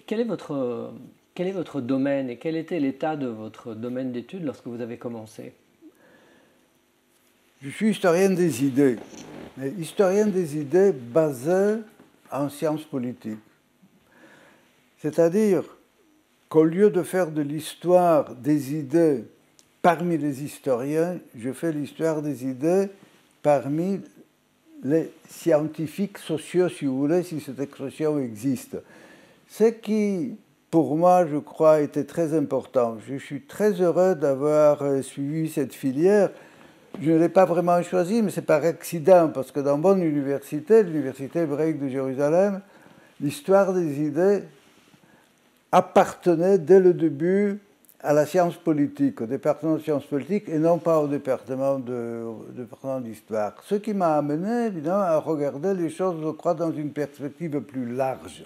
Quel est votre domaine et quel était l'état de votre domaine d'études lorsque vous avez commencé? Je suis historien des idées, mais historien des idées basé en sciences politiques. C'est-à-dire qu'au lieu de faire de l'histoire des idées parmi les historiens, je fais l'histoire des idées parmi les scientifiques sociaux, si vous voulez, si cette expression existe. Ce qui, pour moi, je crois, était très important. Je suis très heureux d'avoir suivi cette filière. Je ne l'ai pas vraiment choisi, mais c'est par accident, parce que dans mon université, l'Université hébraïque de Jérusalem, l'histoire des idées appartenait dès le début à la science politique, au département de sciences politiques, et non pas au département d'histoire. Ce qui m'a amené, évidemment, à regarder les choses, je crois, dans une perspective plus large,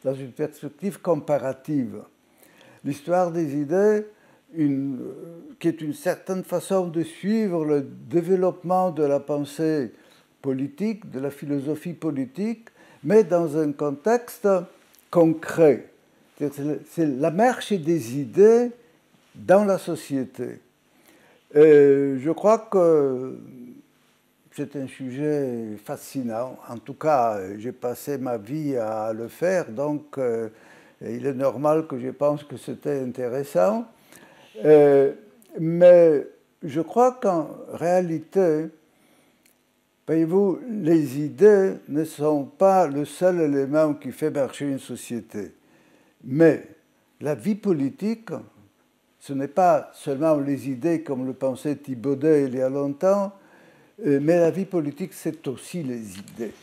dans une perspective comparative. L'histoire des idées, qui est une certaine façon de suivre le développement de la pensée politique, de la philosophie politique, mais dans un contexte concret. C'est la marche des idées dans la société. Et je crois que c'est un sujet fascinant. En tout cas, j'ai passé ma vie à le faire, donc il est normal que je pense que c'était intéressant. Mais je crois qu'en réalité, voyez-vous, les idées ne sont pas le seul élément qui fait marcher une société. Mais la vie politique, ce n'est pas seulement les idées comme le pensait Thibaudet il y a longtemps, mais la vie politique, c'est aussi les idées.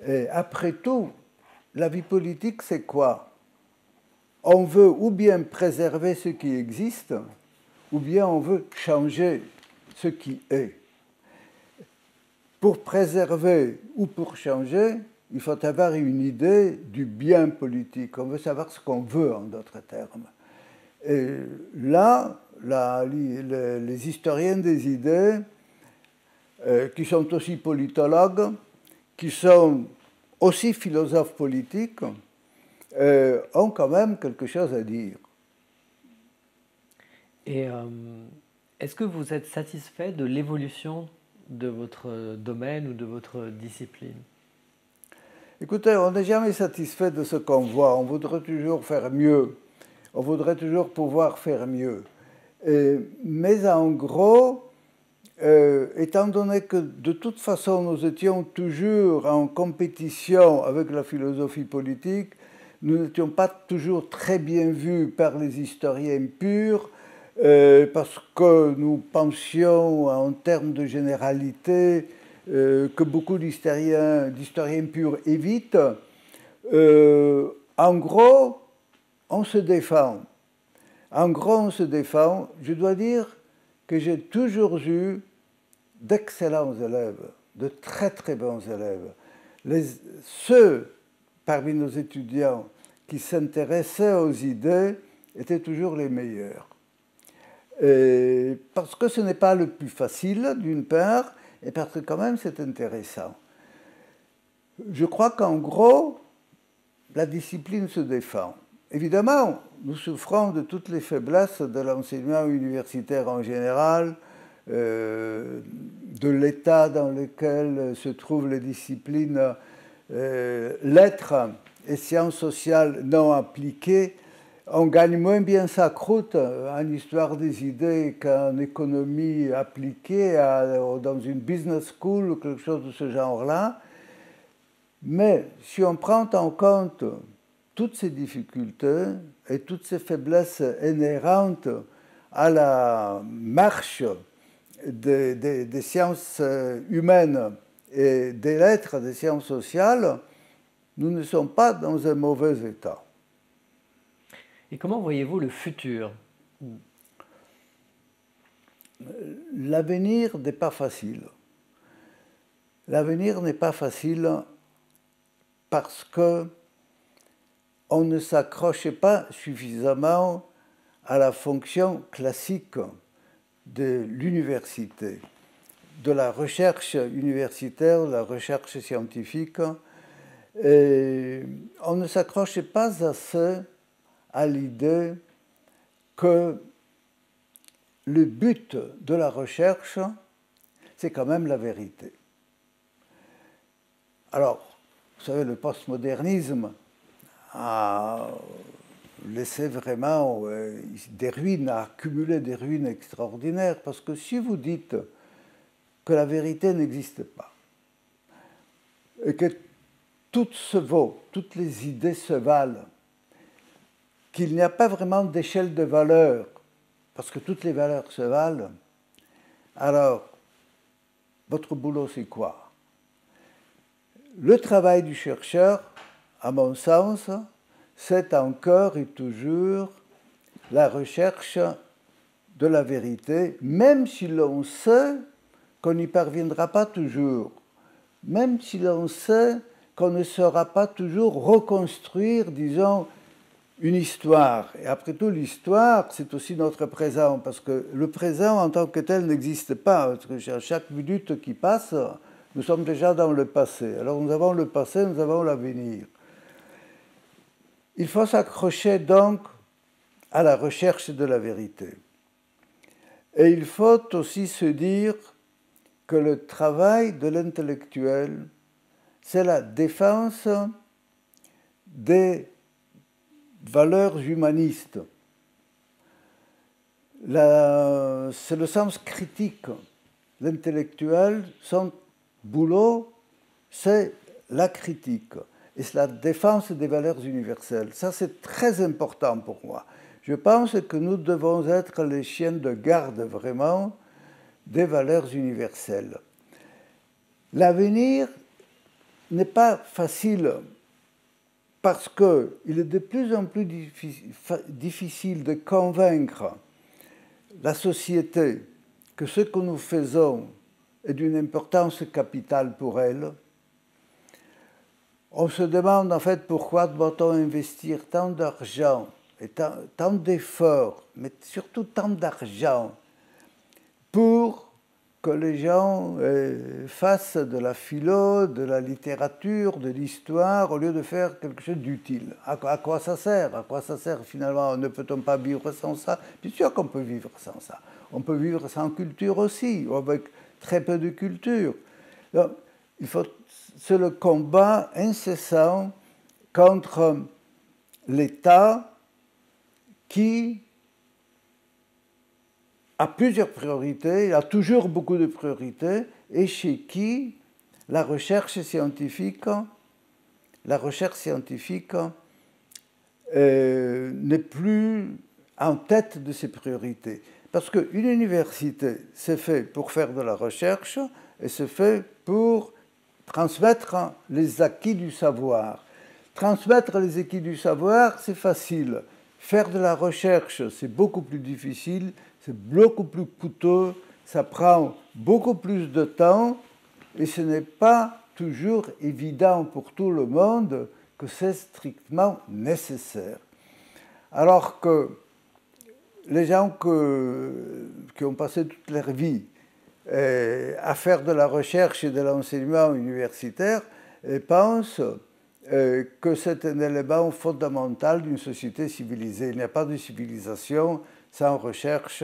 Et après tout, la vie politique, c'est quoi? On veut ou bien préserver ce qui existe, ou bien on veut changer ce qui est. Pour préserver ou pour changer, il faut avoir une idée du bien politique. On veut savoir ce qu'on veut, en d'autres termes. Et là, les historiens des idées, qui sont aussi politologues, qui sont aussi philosophes politiques, ont quand même quelque chose à dire. Et est-ce que vous êtes satisfait de l'évolution de votre domaine ou de votre discipline? Écoutez, on n'est jamais satisfait de ce qu'on voit. On voudrait toujours faire mieux. On voudrait toujours pouvoir faire mieux. Mais en gros, étant donné que de toute façon nous étions toujours en compétition avec la philosophie politique, nous n'étions pas toujours très bien vus par les historiens purs, parce que nous pensions en termes de généralité que beaucoup d'historiens purs évitent. En gros, on se défend. En gros, on se défend. Je dois dire que j'ai toujours eu d'excellents élèves, de très très bons élèves. Ceux parmi nos étudiants qui s'intéressaient aux idées étaient toujours les meilleurs. Parce que ce n'est pas le plus facile, d'une part, et parce que quand même c'est intéressant. Je crois qu'en gros, la discipline se défend. Évidemment, nous souffrons de toutes les faiblesses de l'enseignement universitaire en général, de l'état dans lequel se trouvent les disciplines lettres et sciences sociales non appliquées. On gagne moins bien sa croûte en histoire des idées qu'en économie appliquée dans une business school ou quelque chose de ce genre-là. Mais si on prend en compte toutes ces difficultés et toutes ces faiblesses inhérentes à la marche des sciences humaines et des lettres, des sciences sociales, nous ne sommes pas dans un mauvais état. Et comment voyez-vous le futur? L'avenir n'est pas facile. L'avenir n'est pas facile parce que on ne s'accroche pas suffisamment à la fonction classique de l'université, de la recherche universitaire, de la recherche scientifique. Et on ne s'accrochait pas assez à l'idée que le but de la recherche, c'est quand même la vérité. Alors, vous savez, le postmodernisme a laissé vraiment des ruines, a accumulé des ruines extraordinaires, parce que si vous dites que la vérité n'existe pas, et que tout se vaut, toutes les idées se valent, qu'il n'y a pas vraiment d'échelle de valeur, parce que toutes les valeurs se valent, alors, votre boulot, c'est quoi? Le travail du chercheur, à mon sens, c'est encore et toujours la recherche de la vérité, même si l'on sait qu'on n'y parviendra pas toujours, même si l'on sait qu'on ne saura pas toujours reconstruire, disons, une histoire. Et après tout, l'histoire, c'est aussi notre présent, parce que le présent en tant que tel n'existe pas, parce que à chaque minute qui passe, nous sommes déjà dans le passé. Alors nous avons le passé, nous avons l'avenir. Il faut s'accrocher donc à la recherche de la vérité. Et il faut aussi se dire que le travail de l'intellectuel, c'est la défense des valeurs humanistes. C'est le sens critique. L'intellectuel, son boulot, c'est la critique. Et c'est la défense des valeurs universelles. Ça, c'est très important pour moi. Je pense que nous devons être les chiens de garde, vraiment, des valeurs universelles. L'avenir n'est pas facile parce qu'il est de plus en plus difficile de convaincre la société que ce que nous faisons est d'une importance capitale pour elle. On se demande en fait pourquoi doit-on investir tant d'argent et tant d'efforts, mais surtout tant d'argent pour que les gens fassent de la philo, de la littérature, de l'histoire, au lieu de faire quelque chose d'utile. À quoi ça sert? À quoi ça sert finalement? Ne peut-on pas vivre sans ça? Bien sûr qu'on peut vivre sans ça. On peut vivre sans culture aussi, ou avec très peu de culture. Donc, c'est le combat incessant contre l'État qui a plusieurs priorités, il a toujours beaucoup de priorités, et chez qui la recherche scientifique n'est plus en tête de ses priorités. Parce qu'une université, c'est fait pour faire de la recherche et c'est fait pour transmettre les acquis du savoir. Transmettre les acquis du savoir, c'est facile. Faire de la recherche, c'est beaucoup plus difficile, c'est beaucoup plus coûteux, ça prend beaucoup plus de temps et ce n'est pas toujours évident pour tout le monde que c'est strictement nécessaire. Alors que les gens qui ont passé toute leur vie à faire de la recherche et de l'enseignement universitaire pensent que c'est un élément fondamental d'une société civilisée. Il n'y a pas de civilisation sans recherche,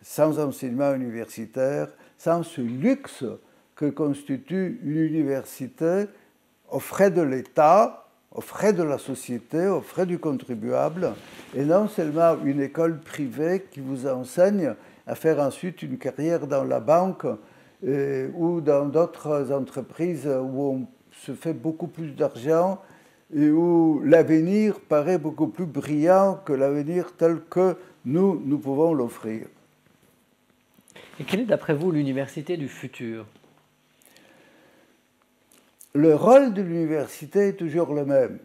sans enseignement universitaire, sans ce luxe que constitue une université aux frais de l'État, aux frais de la société, aux frais du contribuable, et non seulement une école privée qui vous enseigne à faire ensuite une carrière dans la banque ou dans d'autres entreprises où on se fait beaucoup plus d'argent et où l'avenir paraît beaucoup plus brillant que l'avenir tel que nous pouvons l'offrir. Et quelle est d'après vous l'université du futur? Le rôle de l'université est toujours le même.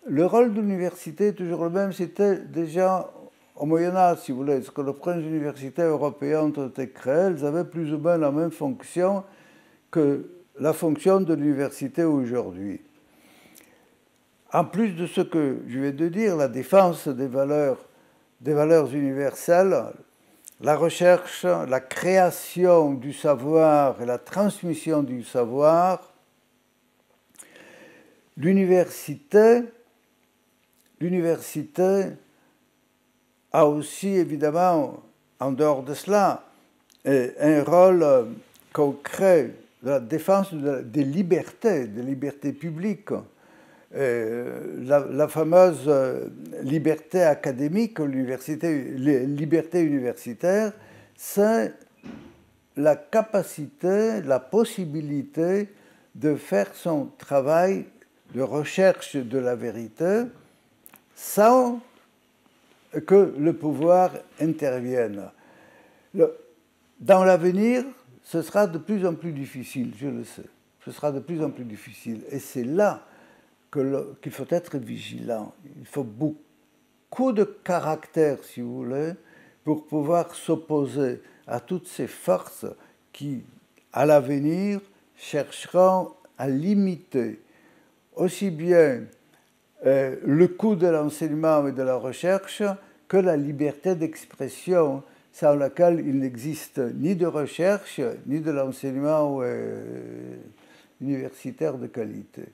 Le rôle de l'université est toujours le même. C'était déjà au Moyen-Âge, si vous voulez, parce que les premières universités européennes ont été créées, elles avaient plus ou moins la même fonction que la fonction de l'université aujourd'hui. En plus de ce que je viens de dire, la défense des valeurs universelles, la recherche, la création du savoir et la transmission du savoir l'université a aussi, évidemment, en dehors de cela, un rôle concret de la défense des libertés publiques. La fameuse liberté académique, liberté universitaire, c'est la capacité, la possibilité de faire son travail de recherche de la vérité sans que le pouvoir intervienne. Dans l'avenir, ce sera de plus en plus difficile, je le sais. Ce sera de plus en plus difficile. Et c'est là qu'il faut être vigilant. Il faut beaucoup de caractère, si vous voulez, pour pouvoir s'opposer à toutes ces forces qui, à l'avenir, chercheront à limiter aussi bien le coût de l'enseignement et de la recherche que la liberté d'expression, sans laquelle il n'existe ni de recherche, ni de l'enseignement universitaire de qualité.